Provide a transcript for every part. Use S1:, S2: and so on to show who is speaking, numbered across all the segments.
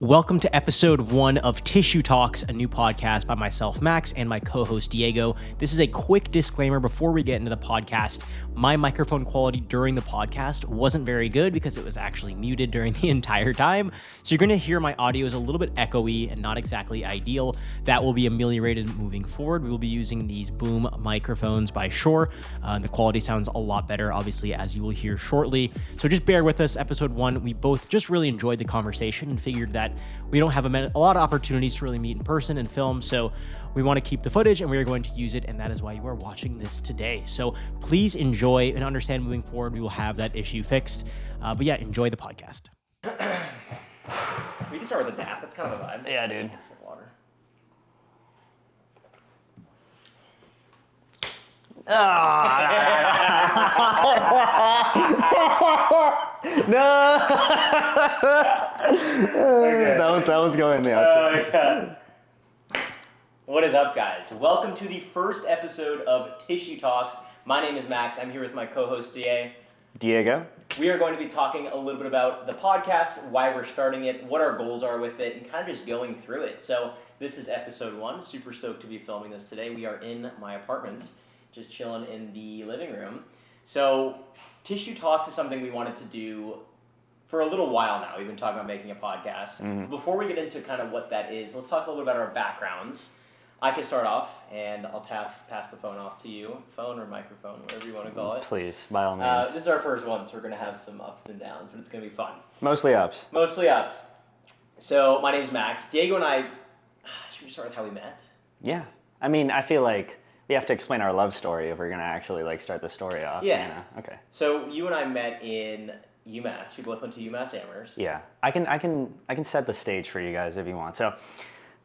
S1: Welcome to episode 1 of Tissue Talks, a new podcast by myself, Max, and my co-host, Diego. This is a quick disclaimer before we get into the podcast. My microphone quality during the podcast wasn't very good because it was actually muted during the entire time. So you're going to hear my audio is a little bit echoey and not exactly ideal. That will be ameliorated moving forward. We will be using these boom microphones by Shure. The quality sounds a lot better, obviously, as you will hear shortly. So just bear with us. Episode 1, we both just really enjoyed the conversation and figured that we don't have a lot of opportunities to really meet in person and film, so we want to keep the footage and we are going to use it, and that is why you are watching this today. So please enjoy and understand moving forward, we will have that issue fixed. But yeah, enjoy the podcast. We can start with a dap. That's kind of a vibe.
S2: Yeah, dude.
S1: Some water.
S2: No.
S1: Okay.
S2: That one's going in the outro.
S1: God. What is up, guys? Welcome to the first episode of Tissue Talks. My name is Max. I'm here with my co-host,
S2: Diego.
S1: We are going to be talking a little bit about the podcast, why we're starting it, what our goals are with it, and kind of just going through it. So this is episode 1. Super stoked to be filming this today. We are in my apartment, just chilling in the living room. So Tissue Talks is something we wanted to do for a little while now. We've been talking about making a podcast. Mm-hmm. Before we get into kind of what that is, let's talk a little bit about our backgrounds. I can start off, and I'll pass the phone off to you. Phone or microphone, whatever you want to call it.
S2: Please, by all means.
S1: This is our first one, so we're going to have some ups and downs, but it's going to be fun.
S2: Mostly ups.
S1: Mostly ups. So my name's Max. Diego and I, should we start with how we met?
S2: Yeah. I mean, I feel like we have to explain our love story if we're going to actually start the story off.
S1: Yeah.
S2: You know? Okay.
S1: So you and I met in UMass. We both went to UMass Amherst.
S2: Yeah. I can set the stage for you guys if you want. So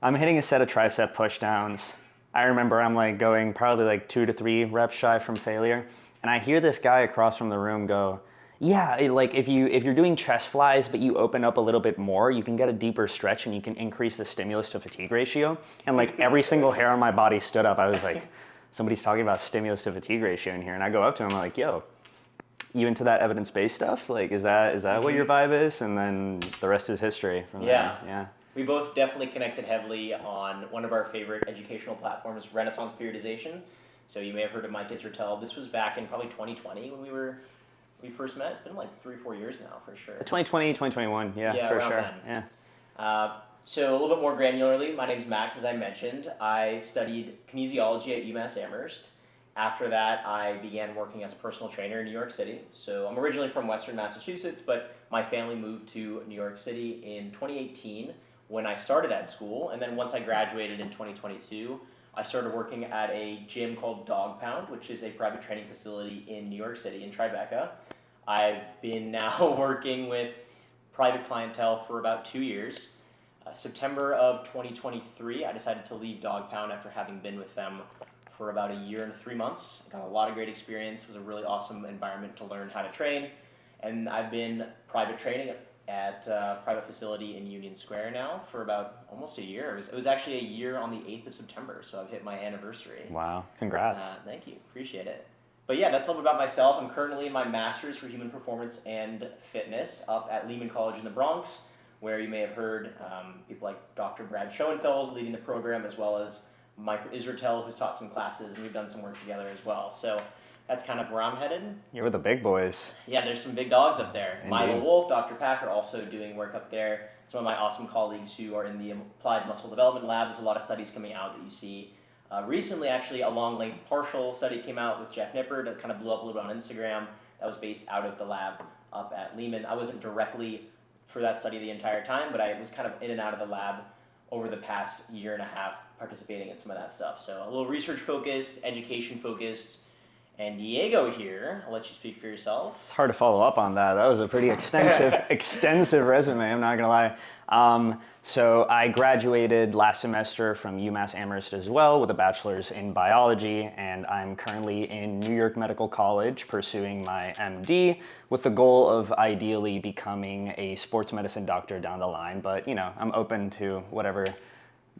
S2: I'm hitting a set of tricep pushdowns. I remember I'm going probably 2 to 3 reps shy from failure, and I hear this guy across from the room go, "Yeah, if you're doing chest flies but you open up a little bit more, you can get a deeper stretch and you can increase the stimulus to fatigue ratio." And every single hair on my body stood up. I was like, somebody's talking about stimulus to fatigue ratio in here, and I go up to him, I'm like, "Yo, you into that evidence-based stuff? Is that what your vibe is?" And then the rest is history from there. Yeah.
S1: We both definitely connected heavily on one of our favorite educational platforms, Renaissance Periodization. So you may have heard of Mike Israetel. This was back in probably 2020 when we first met. It's been 3-4 years now for sure.
S2: 2020, 2021, yeah, for sure.
S1: Then. Yeah. So a little bit more granularly, my name's Max, as I mentioned. I studied kinesiology at UMass Amherst. After that, I began working as a personal trainer in New York City. So I'm originally from Western Massachusetts, but my family moved to New York City in 2018 when I started at school. And then once I graduated in 2022, I started working at a gym called Dog Pound, which is a private training facility in New York City, in Tribeca. I've been now working with private clientele for about 2 years. September of 2023, I decided to leave Dog Pound after having been with them for about a year and 3 months. Got a lot of great experience. It was a really awesome environment to learn how to train. And I've been private training at a private facility in Union Square now for about almost a year. It was actually a year on the 8th of September, so I've hit my anniversary.
S2: Wow, congrats.
S1: Thank you, appreciate it. But yeah, that's a little bit about myself. I'm currently in my Master's for Human Performance and Fitness up at Lehman College in the Bronx, where you may have heard people like Dr. Brad Schoenfeld leading the program, as well as Mike Israetel, who's taught some classes, and we've done some work together as well. So that's kind of where I'm headed.
S2: You're with the big boys.
S1: Yeah, there's some big dogs up there.
S2: Indeed.
S1: Milo Wolf, Dr. Pack are also doing work up there. Some of my awesome colleagues who are in the Applied Muscle Development Lab. There's a lot of studies coming out that you see. Recently, actually, a long-length partial study came out with Jeff Nippard that kind of blew up a little bit on Instagram. That was based out of the lab up at Lehman. I wasn't directly for that study the entire time, but I was kind of in and out of the lab over the past year and a half participating in some of that stuff. So a little research-focused, education-focused. And Diego here, I'll let you speak for yourself.
S2: It's hard to follow up on that. That was a pretty extensive resume, I'm not gonna lie. So I graduated last semester from UMass Amherst as well with a bachelor's in biology, and I'm currently in New York Medical College pursuing my MD with the goal of ideally becoming a sports medicine doctor down the line. But I'm open to whatever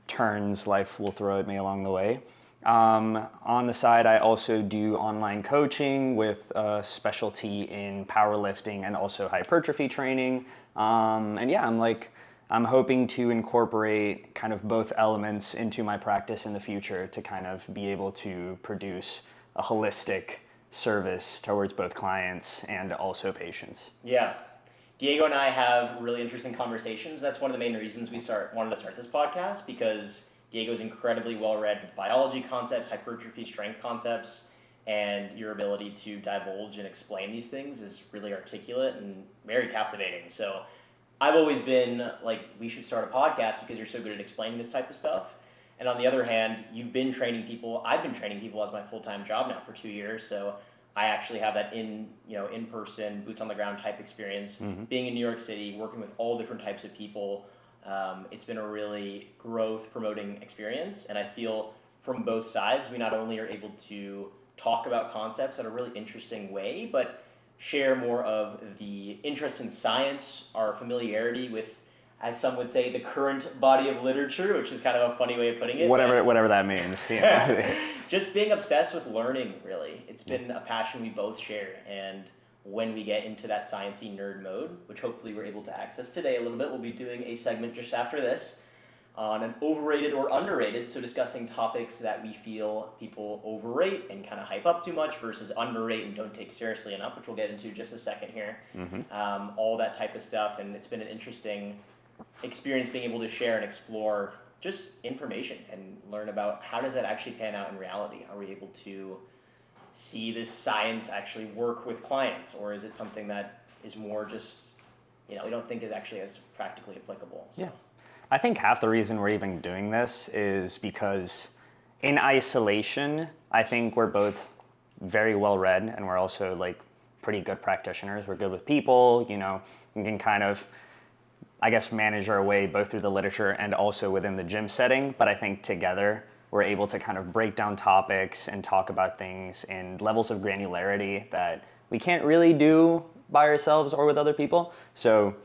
S2: turns life will throw at me along the way. On the side, I also do online coaching with a specialty in powerlifting and also hypertrophy training. And yeah, I'm I'm hoping to incorporate kind of both elements into my practice in the future to kind of be able to produce a holistic service towards both clients and also patients.
S1: Yeah. Diego and I have really interesting conversations. That's one of the main reasons we wanted to start this podcast, because Diego's incredibly well-read with biology concepts, hypertrophy, strength concepts, and your ability to divulge and explain these things is really articulate and very captivating. So I've always been like, we should start a podcast because you're so good at explaining this type of stuff. And on the other hand, you've been training people. I've been training people as my full-time job now for 2 years. So I actually have that in-person, boots on the ground type experience. Being in New York City, working with all different types of people, it's been a really growth promoting experience. And I feel from both sides, we not only are able to talk about concepts in a really interesting way, but share more of the interest in science, our familiarity with, as some would say, the current body of literature, which is kind of a funny way of putting it.
S2: Whatever that means. Yeah.
S1: Just being obsessed with learning, really. It's been a passion we both share. And when we get into that sciencey nerd mode, which hopefully we're able to access today a little bit, we'll be doing a segment just after this on an overrated or underrated, so discussing topics that we feel people overrate and kind of hype up too much versus underrate and don't take seriously enough, which we'll get into just a second here. All that type of stuff, and it's been an interesting experience being able to share and explore just information and learn about how does that actually pan out in reality. Are we able to see this science actually work with clients, or is it something that is more just, we don't think is actually as practically applicable? So.
S2: Yeah. I think half the reason we're even doing this is because in isolation, I think we're both very well read, and we're also like pretty good practitioners. We're good with people, we can kind of, I guess, manage our way both through the literature and also within the gym setting. But I think together we're able to kind of break down topics and talk about things in levels of granularity that we can't really do by ourselves or with other people. So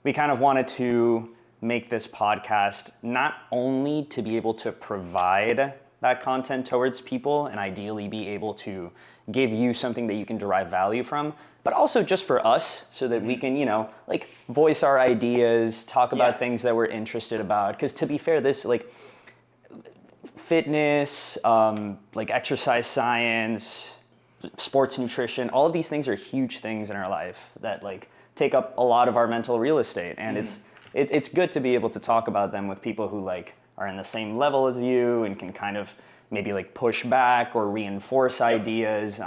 S2: we kind of wanted to make this podcast not only to be able to provide that content towards people and ideally be able to give you something that you can derive value from, but also just for us so that we can, voice our ideas, talk about things that we're interested about. Because to be fair, this fitness, exercise science, sports nutrition, all of these things are huge things in our life that take up a lot of our mental real estate. And it's good to be able to talk about them with people who are in the same level as you and can kind of maybe push back or reinforce ideas,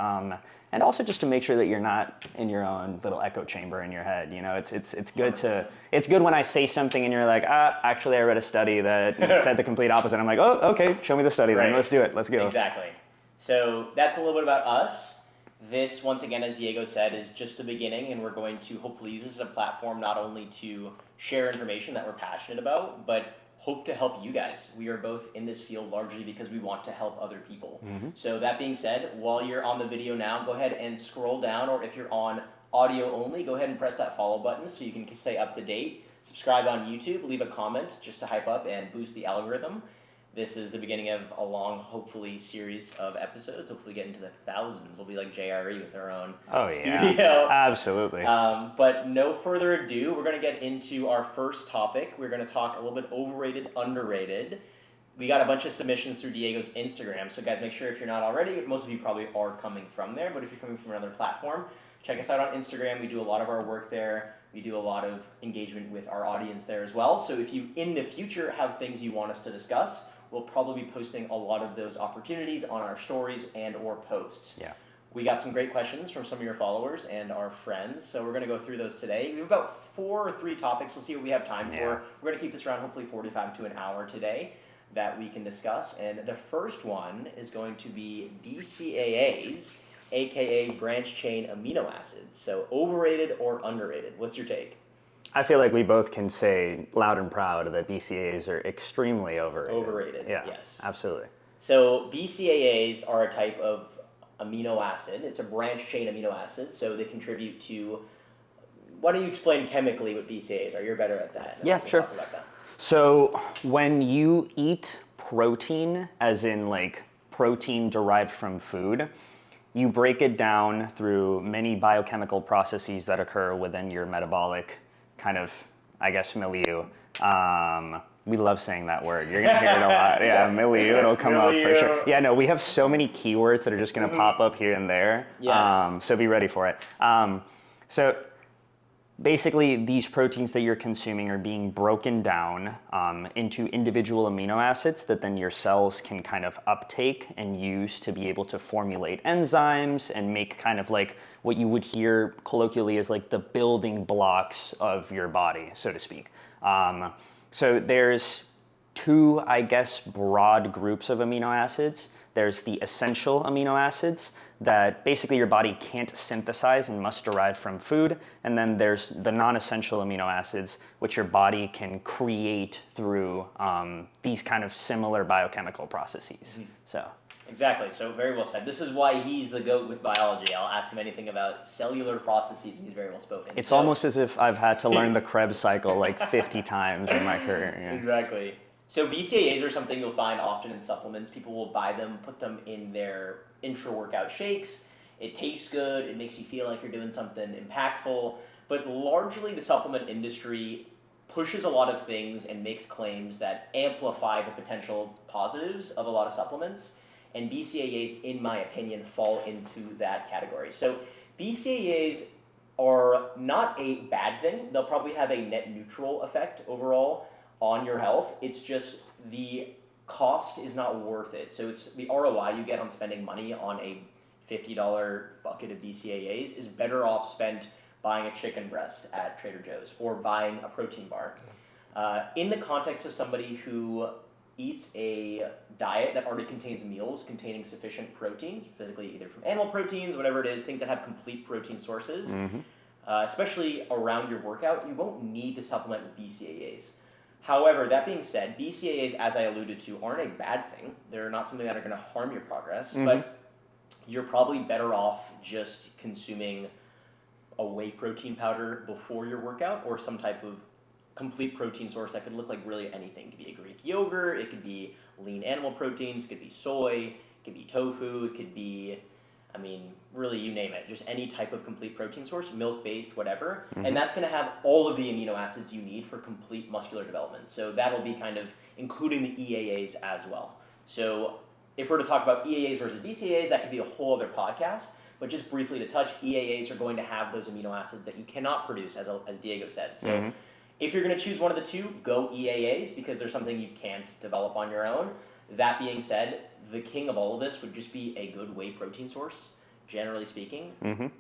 S2: and also just to make sure that you're not in your own little echo chamber in your head. It's good when I say something and you're like, actually I read a study that said the complete opposite. I'm like, oh, okay, show me the study then. Let's do it. Let's go.
S1: Exactly. So that's a little bit about us. This, once again, as Diego said, is just the beginning, and we're going to hopefully use this as a platform not only to share information that we're passionate about, but hope to help you guys. We are both in this field largely because we want to help other people. So that being said, while you're on the video now, go ahead and scroll down, or if you're on audio only, go ahead and press that follow button so you can stay up to date. Subscribe on YouTube, leave a comment just to hype up and boost the algorithm. This is the beginning of a long, hopefully, series of episodes. Hopefully get into the thousands. We'll be like JRE with our own studio.
S2: Yeah, absolutely.
S1: But no further ado, we're going to get into our first topic. We're going to talk a little bit overrated, underrated. We got a bunch of submissions through Diego's Instagram. So guys, make sure if you're not already, most of you probably are coming from there, but if you're coming from another platform, check us out on Instagram. We do a lot of our work there. We do a lot of engagement with our audience there as well. So if you, in the future, have things you want us to discuss, we'll probably be posting a lot of those opportunities on our stories and or posts.
S2: Yeah.
S1: We got some great questions from some of your followers and our friends, so we're going to go through those today. We have about 4 or 3 topics. We'll see what we have time for. We're going to keep this around hopefully 45 to an hour today that we can discuss. And the first one is going to be BCAAs, aka branched chain amino acids. So overrated or underrated? What's your take?
S2: I feel like we both can say loud and proud that BCAAs are extremely overrated.
S1: Overrated,
S2: yeah,
S1: yes.
S2: Absolutely.
S1: So BCAAs are a type of amino acid. It's a branched chain amino acid, so they contribute to... Why don't you explain chemically what BCAAs are? You're better at that.
S2: Yeah, sure.
S1: Talk about that.
S2: So when you eat protein, as in protein derived from food, you break it down through many biochemical processes that occur within your metabolic kind of, milieu We love saying that word. You're gonna hear it a lot. Yeah, milieu. It'll come up for sure. Yeah, no, we have so many keywords that are just gonna pop up here and there.
S1: Yes.
S2: So be ready for it. So basically, these proteins that you're consuming are being broken down into individual amino acids that then your cells can kind of uptake and use to be able to formulate enzymes and make kind of like what you would hear colloquially as like the building blocks of your body, so to speak. So there's two, I guess, broad groups of amino acids. There's the essential amino acids that basically your body can't synthesize and must derive from food. And then there's the non-essential amino acids, which your body can create through these kind of similar biochemical processes. So.
S1: Exactly. So very well said. This is why he's the GOAT with biology. I'll ask him anything about cellular processes, and he's very well spoken.
S2: It's almost as if I've had to learn the Krebs cycle like 50 times in my career. Yeah.
S1: Exactly. So BCAAs are something you'll find often in supplements. People will buy them, put them in their intra-workout shakes. It tastes good. It makes you feel like you're doing something impactful. But largely the supplement industry pushes a lot of things and makes claims that amplify the potential positives of a lot of supplements. And BCAAs, in my opinion, fall into that category. So BCAAs are not a bad thing. They'll probably have a net neutral effect overall on your health. It's just the cost is not worth it. So it's the ROI you get on spending money on a $50 bucket of BCAAs is better off spent buying a chicken breast at Trader Joe's or buying a protein bar. In the context of somebody who eats a diet that already contains meals containing sufficient proteins, specifically either from animal proteins, whatever it is, things that have complete protein sources, especially around your workout, you won't need to supplement with BCAAs. However, that being said, BCAAs, as I alluded to, aren't a bad thing. They're not something that are going to harm your progress, but you're probably better off just consuming a whey protein powder before your workout or some type of complete protein source that could look like really anything. It could be a Greek yogurt, it could be lean animal proteins, it could be soy, it could be tofu, it could be, I mean, really you name it. Just any type of complete protein source, milk-based, whatever. And that's going to have all of the amino acids you need for complete muscular development. So that'll be kind of including the EAAs as well. So if we're to talk about EAAs versus BCAAs, that could be a whole other podcast. But just briefly to touch, EAAs are going to have those amino acids that you cannot produce, as Diego said. So if you're going to choose one of the two, go EAAs because there's something you can't develop on your own. That being said, the king of all of this would just be a good whey protein source, generally speaking,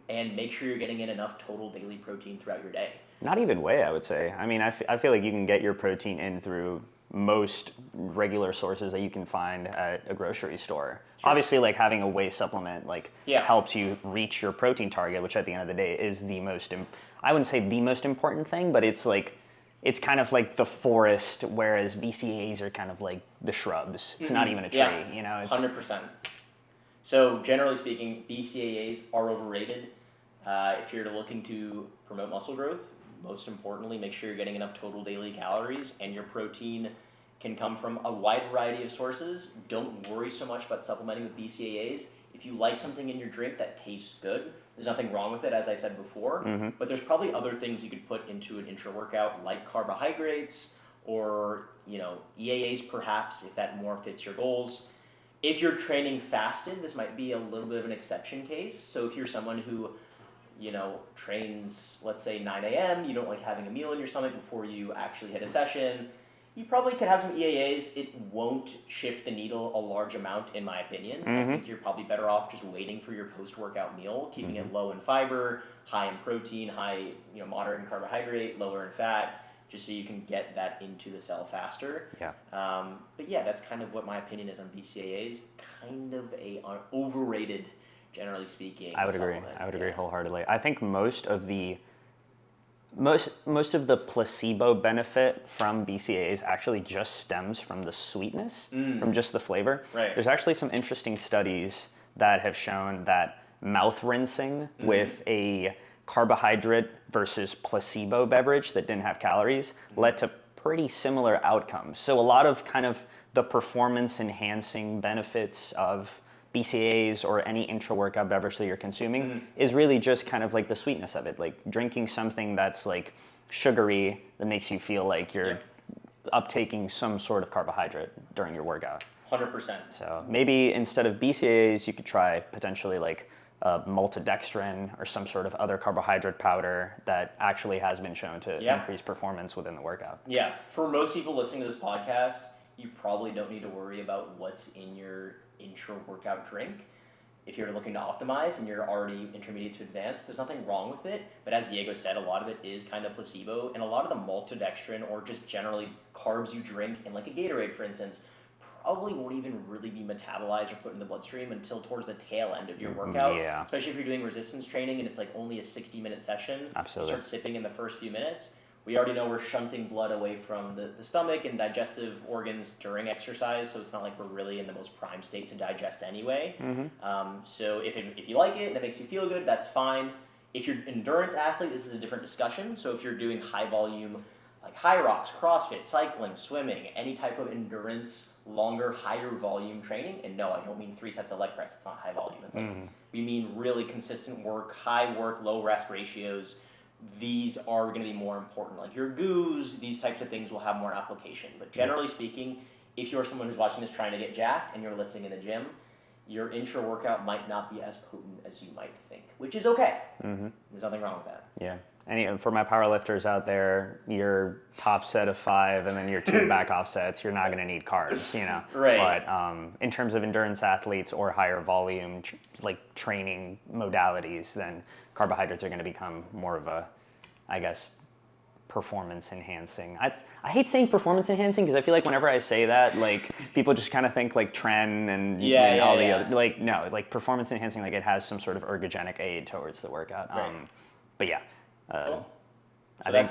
S1: and make sure you're getting in enough total daily protein throughout your day.
S2: Not even whey, I would say. I mean, I feel like you can get your protein in through most regular sources that you can find at a grocery store. Sure. Obviously, like having a whey supplement helps you reach your protein target, which at the end of the day is the most, I wouldn't say the most important thing, but it's like, it's kind of like the forest, whereas BCAAs are kind of like the shrubs. It's not even a tree, you know? It's
S1: 100%. So generally speaking, BCAAs are overrated. If you're looking to promote muscle growth, most importantly, make sure you're getting enough total daily calories, and your protein can come from a wide variety of sources. Don't worry so much about supplementing with BCAAs. If you like something in your drink that tastes good, there's nothing wrong with it, as I said before, but there's probably other things you could put into an intra-workout, like carbohydrates, or EAAs perhaps, if that more fits your goals. If you're training fasted, this might be a little bit of an exception case. So if you're someone who trains, let's say 9 a.m., you don't like having a meal in your stomach before you actually hit a session, you probably could have some EAAs. It won't shift the needle a large amount, in my opinion. I think you're probably better off just waiting for your post-workout meal, keeping it low in fiber, high in protein, high, moderate in carbohydrate, lower in fat, just so you can get that into the cell faster.
S2: Yeah.
S1: But yeah, that's kind of what my opinion is on BCAAs. Kind of a overrated, generally speaking.
S2: I would agree. I would agree wholeheartedly. I think most of the placebo benefit from BCAAs actually just stems from the sweetness, from just the flavor.
S1: Right.
S2: There's actually some interesting studies that have shown that mouth rinsing with a carbohydrate versus placebo beverage that didn't have calories led to pretty similar outcomes. So a lot of kind of the performance enhancing benefits of BCAAs or any intra-workout beverage that you're consuming is really just kind of like the sweetness of it, like drinking something that's like sugary that makes you feel like you're uptaking some sort of carbohydrate during your workout.
S1: 100%.
S2: So maybe instead of BCAAs, you could try potentially like maltodextrin or some sort of other carbohydrate powder that actually has been shown to increase performance within the workout.
S1: Yeah, for most people listening to this podcast, you probably don't need to worry about what's in your intra-workout drink. If you're looking to optimize and you're already intermediate to advanced, there's nothing wrong with it. But as Diego said, a lot of it is kind of placebo, and a lot of the maltodextrin or just generally carbs you drink in like a Gatorade, for instance, probably won't even really be metabolized or put in the bloodstream until towards the tail end of your workout.
S2: Yeah.
S1: Especially if you're doing resistance training and it's like only a 60-minute session.
S2: Absolutely.
S1: Start sipping in the first few minutes. We already know we're shunting blood away from the stomach and digestive organs during exercise, so it's not like we're really in the most prime state to digest anyway. So if you like it and it makes you feel good, that's fine. If you're an endurance athlete, this is a different discussion. So if you're doing high volume, like high rocks, CrossFit, cycling, swimming, any type of endurance, longer, higher volume training, and no, I don't mean 3 sets of leg press, it's not high volume. It's like, we mean really consistent work, high work, low rest ratios. These are going to be more important. Like your goos, these types of things will have more application. But generally speaking, if you're someone who's watching this trying to get jacked and you're lifting in the gym, your intra-workout might not be as potent as you might think, which is okay. There's nothing wrong with that.
S2: Yeah. For my power lifters out there, your top set of 5 and then your 2 back off sets, you're not going to need carbs, you know.
S1: Right.
S2: But in terms of endurance athletes or higher volume like training modalities, then carbohydrates are going to become more of a, I guess, performance enhancing. I hate saying performance enhancing because I feel like whenever I say that, like people just kind of think like tren and all the other, like no, like performance enhancing, like it has some sort of ergogenic aid towards the workout.
S1: Right.
S2: But yeah.
S1: Cool.
S2: I think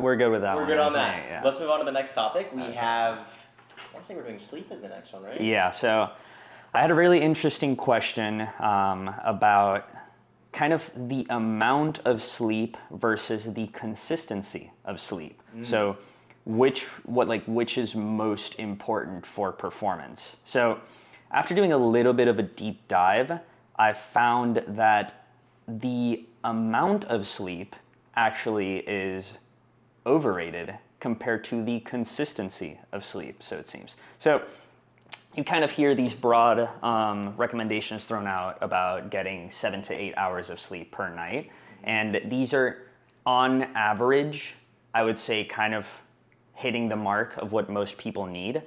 S2: we're good with that one.
S1: We're good on that.
S2: Yeah.
S1: Let's move on to the next topic. We have, I want to say we're doing sleep as the next one, right?
S2: Yeah, so I had a really interesting question about kind of the amount of sleep versus the consistency of sleep. So which is most important for performance? So after doing a little bit of a deep dive, I found that the amount of sleep actually is overrated compared to the consistency of sleep, so it seems. So you kind of hear these broad recommendations thrown out about getting 7 to 8 hours of sleep per night. And these are, on average, I would say kind of hitting the mark of what most people need.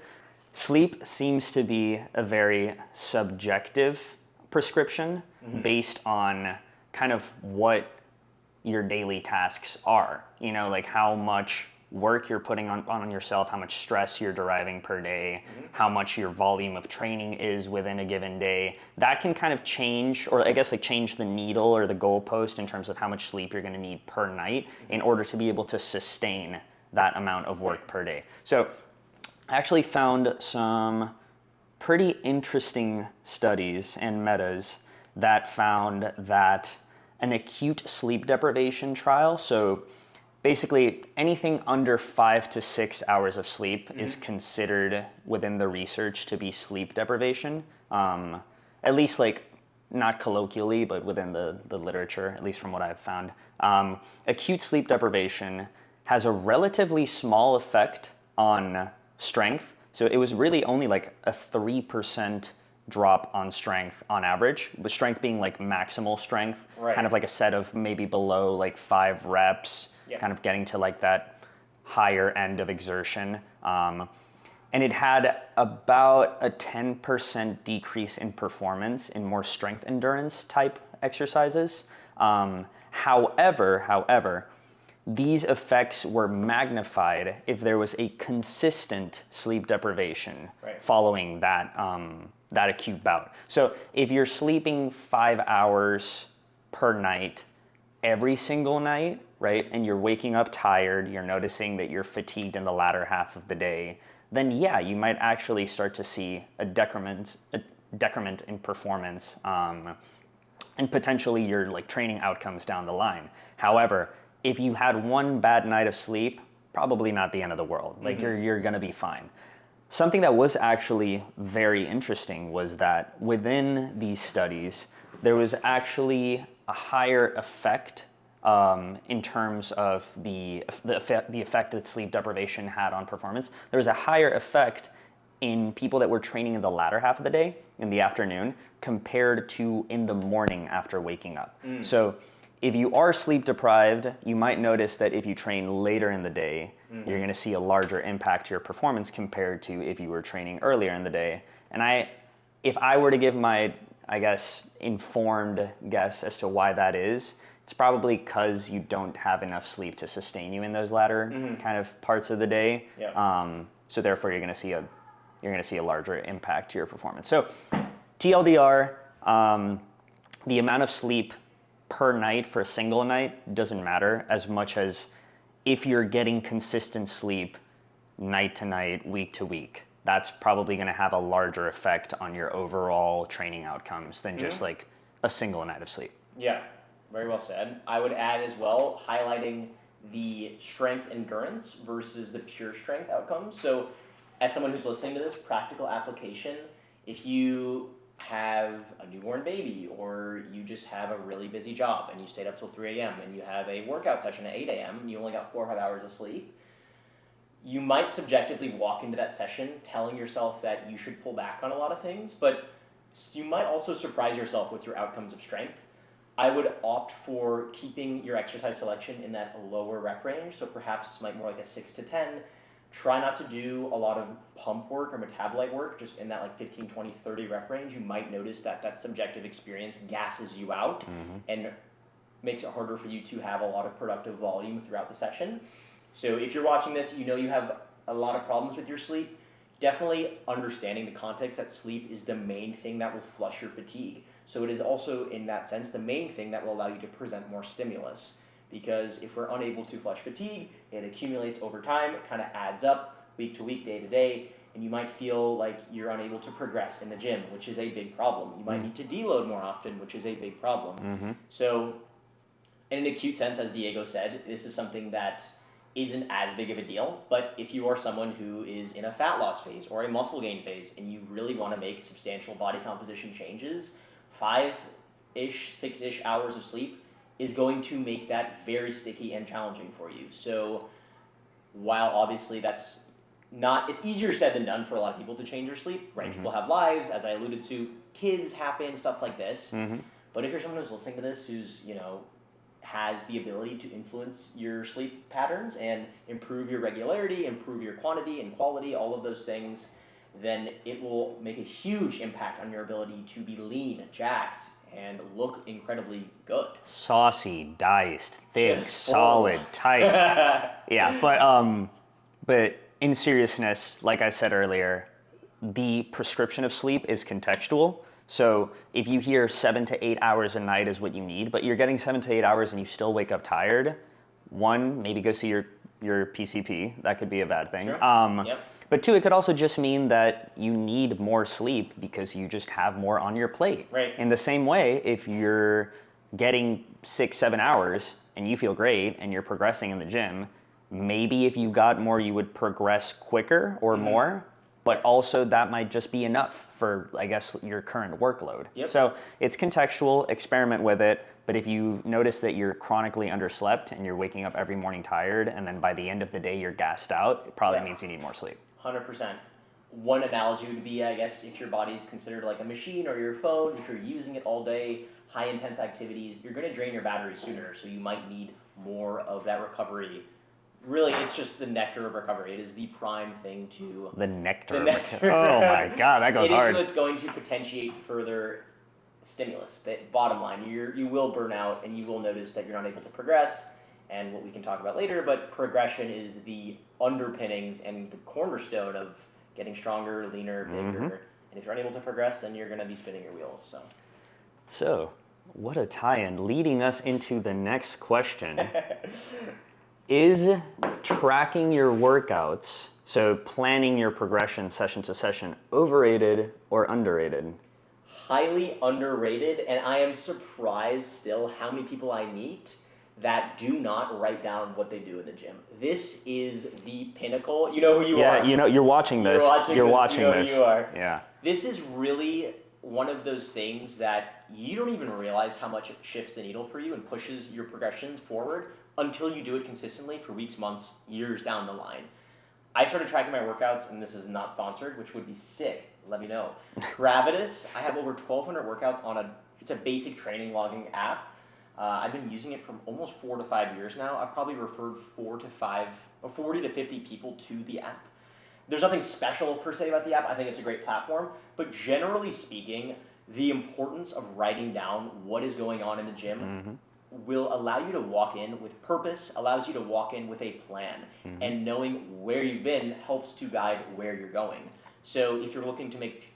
S2: Sleep seems to be a very subjective prescription based on kind of what your daily tasks are. You know, like how much work you're putting on yourself, how much stress you're deriving per day, how much your volume of training is within a given day. That can kind of change, or I guess like change the needle or the goalpost in terms of how much sleep you're going to need per night in order to be able to sustain that amount of work per day. So I actually found some pretty interesting studies and metas that found that an acute sleep deprivation trial, so basically anything under 5 to 6 hours of sleep is considered within the research to be sleep deprivation, at least like not colloquially, but within the literature, at least from what I've found. Acute sleep deprivation has a relatively small effect on strength. So it was really only like a 3% drop on strength on average, with strength being like maximal strength, kind of like a set of maybe below like 5 reps, kind of getting to like that higher end of exertion. And it had about a 10% decrease in performance in more strength endurance type exercises. However, these effects were magnified if there was a consistent sleep deprivation following that that acute bout. So if you're sleeping 5 hours per night every single night, right, and you're waking up tired, you're noticing that you're fatigued in the latter half of the day, then yeah, you might actually start to see a decrement in performance, and potentially your like training outcomes down the line. However, if you had one bad night of sleep, probably not the end of the world. Like you're gonna be fine. Something that was actually very interesting was that within these studies, there was actually a higher effect in terms of the effect that sleep deprivation had on performance. There was a higher effect in people that were training in the latter half of the day, in the afternoon, compared to in the morning after waking up. So if you are sleep deprived, you might notice that if you train later in the day, you're going to see a larger impact to your performance compared to if you were training earlier in the day. And if I were to give my, I guess, informed guess as to why that is, it's probably because you don't have enough sleep to sustain you in those latter kind of parts of the day.
S1: Yep.
S2: So therefore, you're going to see a larger impact to your performance. So TLDR, the amount of sleep per night for a single night doesn't matter as much as if you're getting consistent sleep night to night, week to week. That's probably going to have a larger effect on your overall training outcomes than just like a single night of sleep.
S1: Yeah, very well said. I would add as well, highlighting the strength endurance versus the pure strength outcomes. So as someone who's listening to this, practical application, if you have a newborn baby or you just have a really busy job and you stayed up till 3 a.m. and you have a workout session at 8 a.m. and you only got 4 or 5 hours of sleep, you might subjectively walk into that session telling yourself that you should pull back on a lot of things, but you might also surprise yourself with your outcomes of strength. I would opt for keeping your exercise selection in that lower rep range, so perhaps more like a 6 to 10. Try not to do a lot of pump work or metabolite work, just in that like 15, 20, 30 rep range. You might notice that subjective experience gasses you out and makes it harder for you to have a lot of productive volume throughout the session. So if you're watching this, you know you have a lot of problems with your sleep, definitely understanding the context that sleep is the main thing that will flush your fatigue. So it is also, in that sense, the main thing that will allow you to present more stimulus. Because if we're unable to flush fatigue, it accumulates over time, it kind of adds up week to week, day to day, and you might feel like you're unable to progress in the gym, which is a big problem. You might need to deload more often, which is a big problem. So in an acute sense, as Diego said, this is something that isn't as big of a deal, but if you are someone who is in a fat loss phase or a muscle gain phase and you really want to make substantial body composition changes, 5-ish, 6-ish hours of sleep is going to make that very sticky and challenging for you. So while obviously it's easier said than done for a lot of people to change their sleep, right? People have lives, as I alluded to, kids happen, stuff like this. But if you're someone who's listening to this, who's, has the ability to influence your sleep patterns and improve your regularity, improve your quantity and quality, all of those things, then it will make a huge impact on your ability to be lean, jacked, and look incredibly good.
S2: Saucy, diced, thick,
S1: Just
S2: solid, tight. Yeah, but in seriousness, like I said earlier, the prescription of sleep is contextual. So if you hear 7 to 8 hours a night is what you need, but you're getting 7 to 8 hours and you still wake up tired, one, maybe go see your PCP. That could be a bad thing.
S1: Sure.
S2: But two, it could also just mean that you need more sleep because you just have more on your plate.
S1: Right.
S2: In the same way, if you're getting 6-7 hours and you feel great and you're progressing in the gym, maybe if you got more, you would progress quicker or more. But also that might just be enough for, I guess, your current workload. So it's contextual, experiment with it. But if you notice that you're chronically underslept and you're waking up every morning tired, and then by the end of the day you're gassed out, it probably means you need more sleep.
S1: 100%. One analogy would be, I guess, if your body's considered like a machine or your phone, if you're using it all day, high intense activities, you're going to drain your battery sooner. So you might need more of that recovery. Really, it's just the nectar of recovery. It is the prime thing to...
S2: The nectar. Oh my God, that goes hard.
S1: It is what's going to potentiate further stimulus. But bottom line, you will burn out and you will notice that you're not able to progress, and what we can talk about later, but progression is the underpinnings and the cornerstone of getting stronger, leaner, bigger. And if you're unable to progress, then you're going to be spinning your wheels.
S2: So, what a tie-in, leading us into the next question. Is tracking your workouts, so planning your progression session to session, overrated or underrated?
S1: Highly underrated, and I am surprised still how many people I meet that do not write down what they do in the gym. This is the pinnacle. You know who you are.
S2: Yeah, you're watching this.
S1: You're watching
S2: this.
S1: You are.
S2: Yeah.
S1: This is really one of those things that you don't even realize how much it shifts the needle for you and pushes your progressions forward until you do it consistently for weeks, months, years down the line. I started tracking my workouts, and this is not sponsored, which would be sick. Let me know. Gravitas, I have over 1,200 workouts it's a basic training logging app. I've been using it for almost 4 to 5 years now. I've probably referred 40 to 50 people to the app. There's nothing special per se about the app. I think it's a great platform. But generally speaking, the importance of writing down what is going on in the gym will allow you to walk in with purpose, allows you to walk in with a plan. And knowing where you've been helps to guide where you're going. So if you're looking to make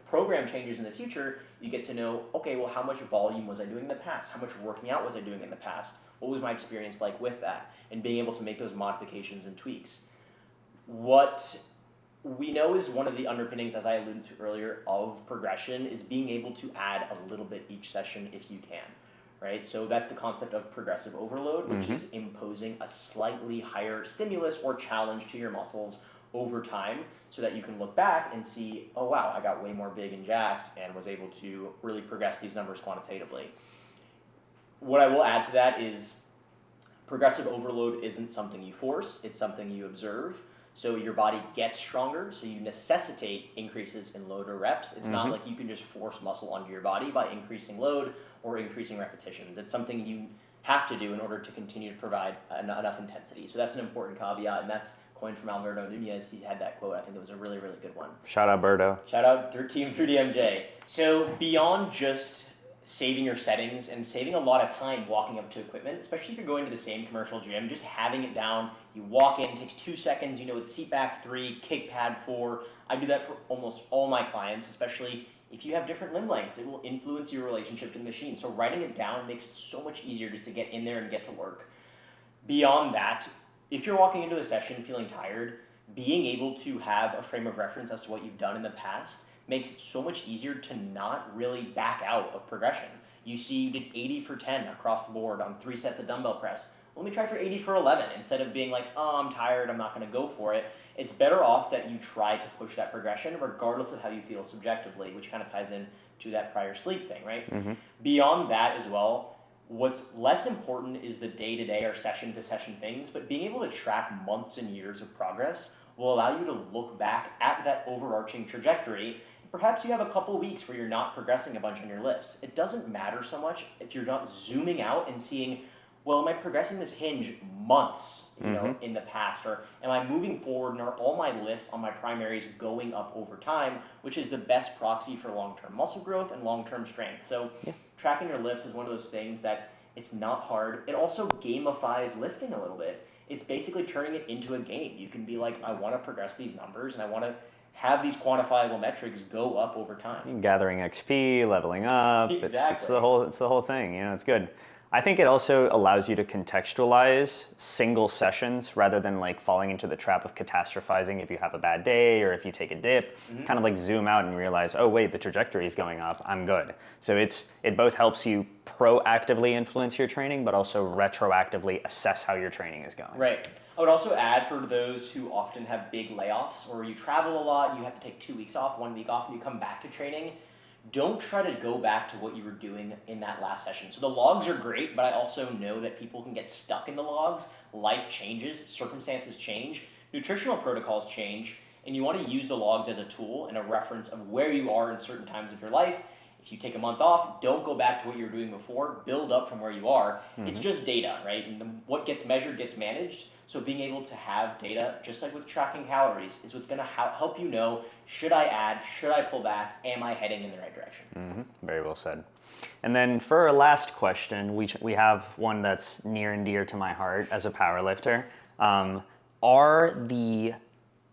S1: program changes in the future, you get to know, okay, well, how much volume was I doing in the past? How much working out was I doing in the past? What was my experience like with that? And being able to make those modifications and tweaks. What we know is one of the underpinnings, as I alluded to earlier, of progression is being able to add a little bit each session if you can, right? So that's the concept of progressive overload, which is imposing a slightly higher stimulus or challenge to your muscles over time so that you can look back and see, oh wow, I got way more big and jacked and was able to really progress these numbers quantitatively. What I will add to that is progressive overload isn't something you force, it's something you observe. So your body gets stronger, so you necessitate increases in load or reps. It's not like you can just force muscle onto your body by increasing load or increasing repetitions. It's something you have to do in order to continue to provide enough intensity. So that's an important caveat, and that's coined from Alberto Nunez. He had that quote. I think it was a really, really good one.
S2: Shout out Berto.
S1: Shout out Team 3DMJ. So beyond just saving your settings and saving a lot of time walking up to equipment, especially if you're going to the same commercial gym, just having it down, you walk in, it takes 2 seconds, it's seat back 3, kick pad 4. I do that for almost all my clients, especially if you have different limb lengths. It will influence your relationship to the machine. So writing it down makes it so much easier just to get in there and get to work. Beyond that, if you're walking into a session feeling tired, being able to have a frame of reference as to what you've done in the past makes it so much easier to not really back out of progression. You see you did 80 for 10 across the board on 3 sets of dumbbell press. Let me try for 80 for 11 instead of being like, oh, I'm tired, I'm not going to go for it. It's better off that you try to push that progression regardless of how you feel subjectively, which kind of ties in to that prior sleep thing, right? Beyond that as well, what's less important is the day-to-day or session-to-session things, but being able to track months and years of progress will allow you to look back at that overarching trajectory. Perhaps you have a couple weeks where you're not progressing a bunch on your lifts. It doesn't matter so much if you're not zooming out and seeing, well, am I progressing this hinge months, in the past, or am I moving forward and are all my lifts on my primaries going up over time, which is the best proxy for long-term muscle growth and long-term strength. So tracking your lifts is one of those things that it's not hard. It also gamifies lifting a little bit. It's basically turning it into a game. You can be like, I want to progress these numbers and I want to have these quantifiable metrics go up over time.
S2: Gathering XP, leveling up.
S1: Exactly.
S2: It's the whole thing. It's good. I think it also allows you to contextualize single sessions rather than like falling into the trap of catastrophizing if you have a bad day or if you take a dip. Kind of like zoom out and realize, oh wait, the trajectory is going up, I'm good. So it both helps you proactively influence your training, but also retroactively assess how your training is going.
S1: Right. I would also add for those who often have big layoffs or you travel a lot, you have to take 2 weeks off, 1 week off, and you come back to training. Don't try to go back to what you were doing in that last session. So the logs are great, but I also know that people can get stuck in the logs. Life changes, circumstances change, nutritional protocols change, and you want to use the logs as a tool and a reference of where you are in certain times of your life. If you take a month off, don't go back to what you were doing before. Build up from where you are. It's just data, right? And what gets measured gets managed. So being able to have data, just like with tracking calories, is what's going to help you know, should I add, should I pull back, am I heading in the right direction?
S2: Very well said. And then for our last question, we have one that's near and dear to my heart as a power lifter. Are the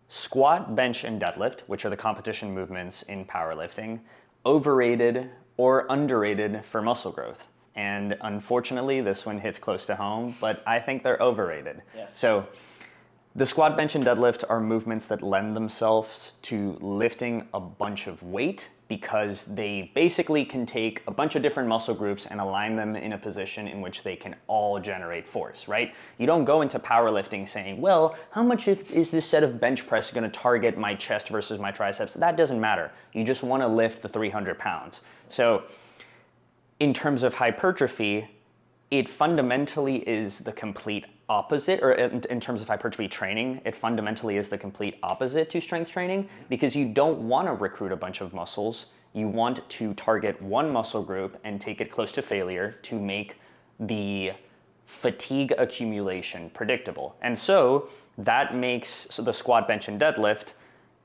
S2: squat, bench, and deadlift, which are the competition movements in powerlifting, overrated or underrated for muscle growth? And unfortunately, this one hits close to home, but I think they're overrated.
S1: Yes.
S2: So The squat, bench, and deadlift are movements that lend themselves to lifting a bunch of weight because they basically can take a bunch of different muscle groups and align them in a position in which they can all generate force, right? You don't go into powerlifting saying, well, how much is this set of bench press going to target my chest versus my triceps? That doesn't matter. You just want to lift the 300 pounds. So in terms of hypertrophy, it fundamentally is the complete opposite, or in terms of hypertrophy training, it fundamentally is the complete opposite to strength training because you don't want to recruit a bunch of muscles. You want to target one muscle group and take it close to failure to make the fatigue accumulation predictable. And so that makes the squat, bench, and deadlift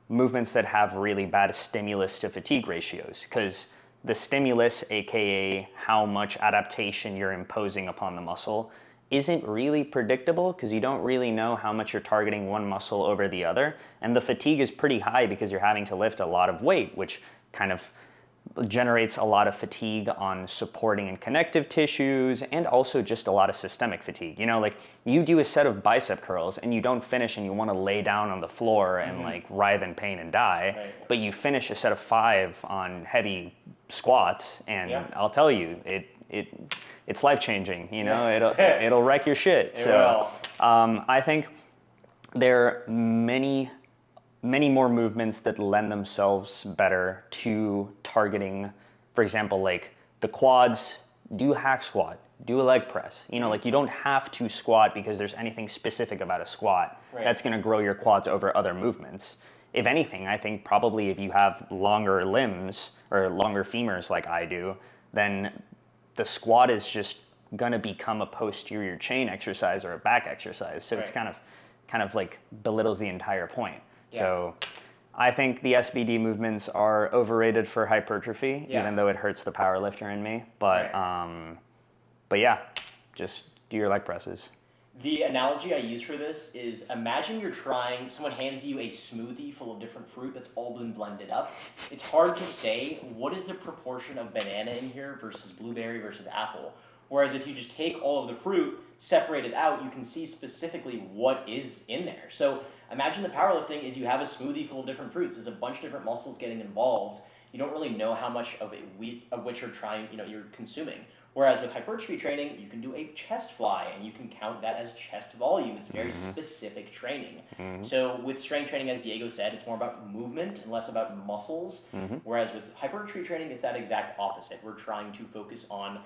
S2: movements that have really bad stimulus to fatigue ratios because the stimulus, aka how much adaptation you're imposing upon the muscle, isn't really predictable because you don't really know how much you're targeting one muscle over the other. And the fatigue is pretty high because you're having to lift a lot of weight, which kind of generates a lot of fatigue on supporting and connective tissues and also just a lot of systemic fatigue. You know, like you do a set of bicep curls and you don't finish and you want to lay down on the floor and like writhe in pain and die,
S1: Right.
S2: but you finish a set of 5 on heavy squats and I'll tell you, it's life-changing, you know, it'll wreck your shit. So I think there are many more movements that lend themselves better to targeting, for example, like the quads, do a hack squat, do a leg press. You know, like you don't have to squat because there's anything specific about a squat that's going to grow your quads over other movements. If anything, I think probably if you have longer limbs or longer femurs like I do, then the squat is just gonna become a posterior chain exercise or a back exercise. So it's kind of like belittles the entire point. Yeah. So I think the SBD movements are overrated for hypertrophy, even though it hurts the powerlifter in me. But yeah, just do your leg presses.
S1: The analogy I use for this is imagine someone hands you a smoothie full of different fruit that's all been blended up. It's hard to say what is the proportion of banana in here versus blueberry versus apple. Whereas if you just take all of the fruit, separate it out, you can see specifically what is in there. So imagine the powerlifting is you have a smoothie full of different fruits. There's a bunch of different muscles getting involved. You don't really know how much of which you're consuming. Whereas with hypertrophy training, you can do a chest fly and you can count that as chest volume. It's very specific training. So with strength training, as Diego said, it's more about movement and less about muscles. Whereas with hypertrophy training, it's that exact opposite. We're trying to focus on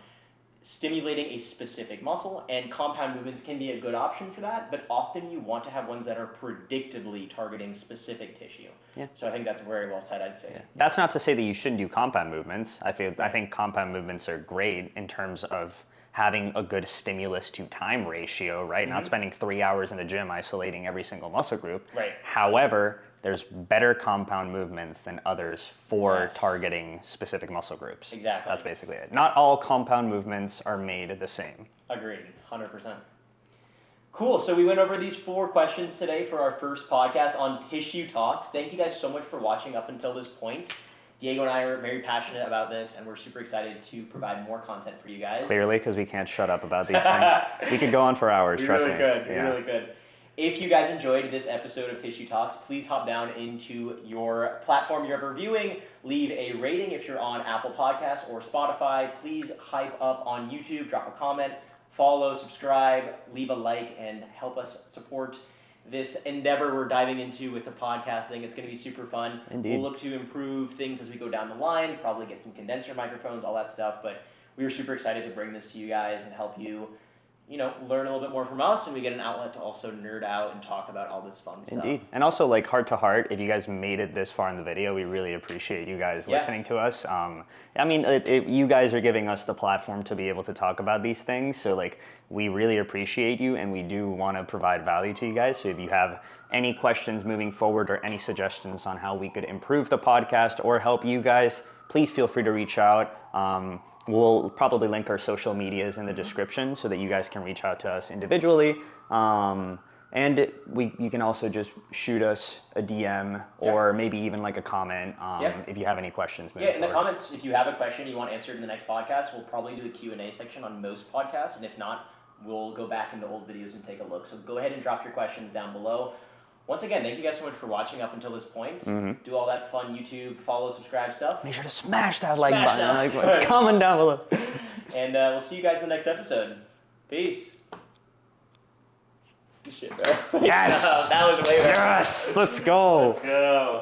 S1: stimulating a specific muscle, and compound movements can be a good option for that, but often you want to have ones that are predictably targeting specific tissue. So I think that's very well said, I'd say.
S2: That's not to say that you shouldn't do compound movements. I think compound movements are great in terms of having a good stimulus to time ratio, right? Not spending 3 hours in the gym isolating every single muscle group. However, there's better compound movements than others for targeting specific muscle groups.
S1: Exactly.
S2: That's basically it. Not all compound movements are made the same.
S1: Agreed, 100%. Cool, so we went over these 4 questions today for our first podcast on Tissue Talks. Thank you guys so much for watching up until this point. Diego and I are very passionate about this, and we're super excited to provide more content for you guys.
S2: Clearly, because we can't shut up about these things. We could go on for hours, trust me.
S1: We really could. If you guys enjoyed this episode of Tissue Talks, please hop down into your platform you're ever viewing. Leave a rating if you're on Apple Podcasts or Spotify. Please hype up on YouTube, drop a comment, follow, subscribe, leave a like, and help us support this endeavor we're diving into with the podcasting. It's going to be super fun.
S2: Indeed.
S1: We'll look to improve things as we go down the line, probably get some condenser microphones, all that stuff, but we were super excited to bring this to you guys and help you learn a little bit more from us, and we get an outlet to also nerd out and talk about all this fun stuff.
S2: Indeed. And also, like, heart to heart, if you guys made it this far in the video, we really appreciate you guys listening to us. I mean, you guys are giving us the platform to be able to talk about these things, so, like, we really appreciate you, and we do want to provide value to you guys. So if you have any questions moving forward or any suggestions on how we could improve the podcast or help you guys, please feel free to reach out. We'll probably link our social medias in the description so that you guys can reach out to us individually. And you can also just shoot us a DM or maybe even like a comment if you have any questions.
S1: In the comments, if you have a question you want answered in the next podcast, we'll probably do a Q&A section on most podcasts. And if not, we'll go back into old videos and take a look. So go ahead and drop your questions down below. Once again, thank you guys so much for watching up until this point. Do all that fun YouTube follow, subscribe stuff.
S2: Make sure to smash that like button. Comment down below.
S1: And we'll see you guys in the next episode. Peace. Shit, bro.
S2: Yes.
S1: That was way better.
S2: Yes. Let's go.
S1: Let's go.